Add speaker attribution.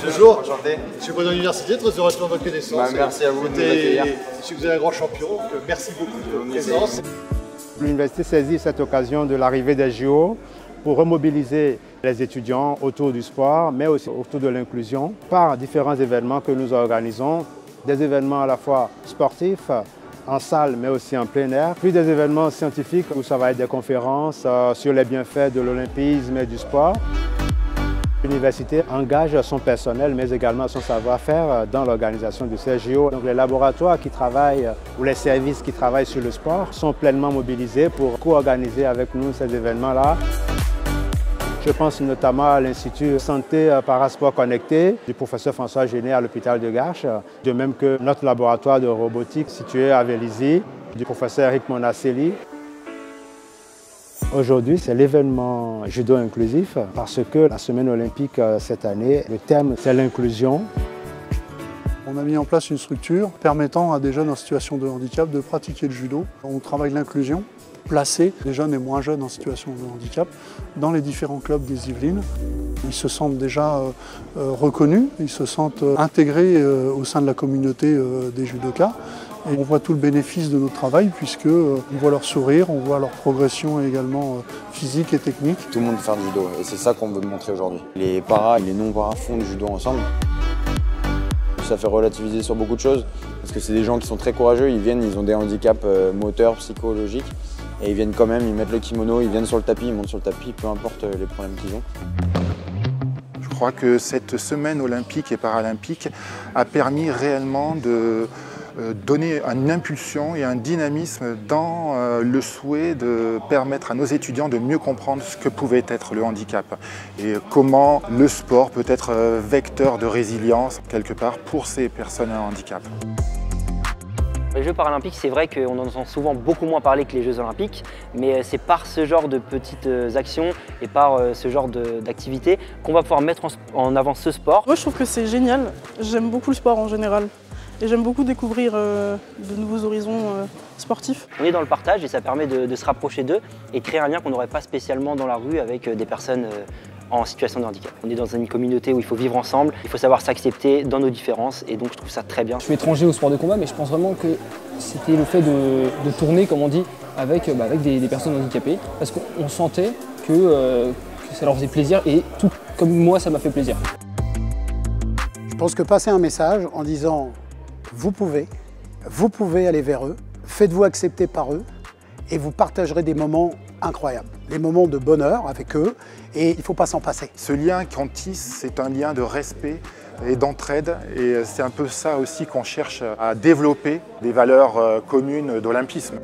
Speaker 1: Bonjour.
Speaker 2: Enchanté.
Speaker 1: Monsieur Bonne Université, très heureux de faire votre connaissance.
Speaker 2: Merci à vous de nous accueillir.
Speaker 1: Je sais que vous êtes un grand champion, donc merci beaucoup de votre présence.
Speaker 3: L'université saisit cette occasion de l'arrivée des JO pour remobiliser les étudiants autour du sport, mais aussi autour de l'inclusion, par différents événements que nous organisons, des événements à la fois sportifs, en salle, mais aussi en plein air, puis des événements scientifiques où ça va être des conférences sur les bienfaits de l'olympisme et du sport. L'université engage son personnel, mais également son savoir-faire dans l'organisation de ces JO. Donc les laboratoires qui travaillent ou les services qui travaillent sur le sport sont pleinement mobilisés pour co-organiser avec nous ces événements-là. Je pense notamment à l'Institut Santé Parasport Connecté du professeur François Géné à l'hôpital de Garches, de même que notre laboratoire de robotique situé à Vélizy du professeur Eric Monasselli. Aujourd'hui, c'est l'événement judo inclusif parce que la semaine olympique cette année, le thème c'est l'inclusion.
Speaker 4: On a mis en place une structure permettant à des jeunes en situation de handicap de pratiquer le judo. On travaille l'inclusion, placer les jeunes et moins jeunes en situation de handicap dans les différents clubs des Yvelines. Ils se sentent déjà reconnus, ils se sentent intégrés au sein de la communauté des judokas. Et on voit tout le bénéfice de notre travail puisqu'on voit leur sourire, on voit leur progression également physique et technique.
Speaker 2: Tout le monde veut faire du judo et c'est ça qu'on veut montrer aujourd'hui. Les paras et les non-paras font du judo ensemble. Ça fait relativiser sur beaucoup de choses parce que c'est des gens qui sont très courageux, ils viennent, ils ont des handicaps moteurs, psychologiques et ils viennent quand même, ils mettent le kimono, ils viennent sur le tapis, ils montent sur le tapis, peu importe les problèmes qu'ils ont.
Speaker 5: Je crois que cette semaine olympique et paralympique a permis réellement de donner une impulsion et un dynamisme dans le souhait de permettre à nos étudiants de mieux comprendre ce que pouvait être le handicap et comment le sport peut être vecteur de résilience quelque part pour ces personnes à handicap.
Speaker 6: Les Jeux paralympiques, c'est vrai qu'on en entend souvent beaucoup moins parler que les Jeux olympiques, mais c'est par ce genre de petites actions et par ce genre d'activités qu'on va pouvoir mettre en avant ce sport.
Speaker 7: Moi, je trouve que c'est génial. J'aime beaucoup le sport en général. Et j'aime beaucoup découvrir de nouveaux horizons sportifs.
Speaker 6: On est dans le partage et ça permet de se rapprocher d'eux et créer un lien qu'on n'aurait pas spécialement dans la rue avec des personnes en situation de handicap. On est dans une communauté où il faut vivre ensemble, il faut savoir s'accepter dans nos différences et donc je trouve ça très bien.
Speaker 8: Je suis étranger au sport de combat mais je pense vraiment que c'était le fait de tourner, comme on dit, avec des personnes handicapées parce qu'on sentait que ça leur faisait plaisir et tout comme moi ça m'a fait plaisir.
Speaker 9: Je pense que passer un message en disant vous pouvez aller vers eux, faites-vous accepter par eux et vous partagerez des moments incroyables, des moments de bonheur avec eux et il ne faut pas s'en passer.
Speaker 5: Ce lien qu'on tisse, c'est un lien de respect et d'entraide et c'est un peu ça aussi qu'on cherche à développer, des valeurs communes d'olympisme.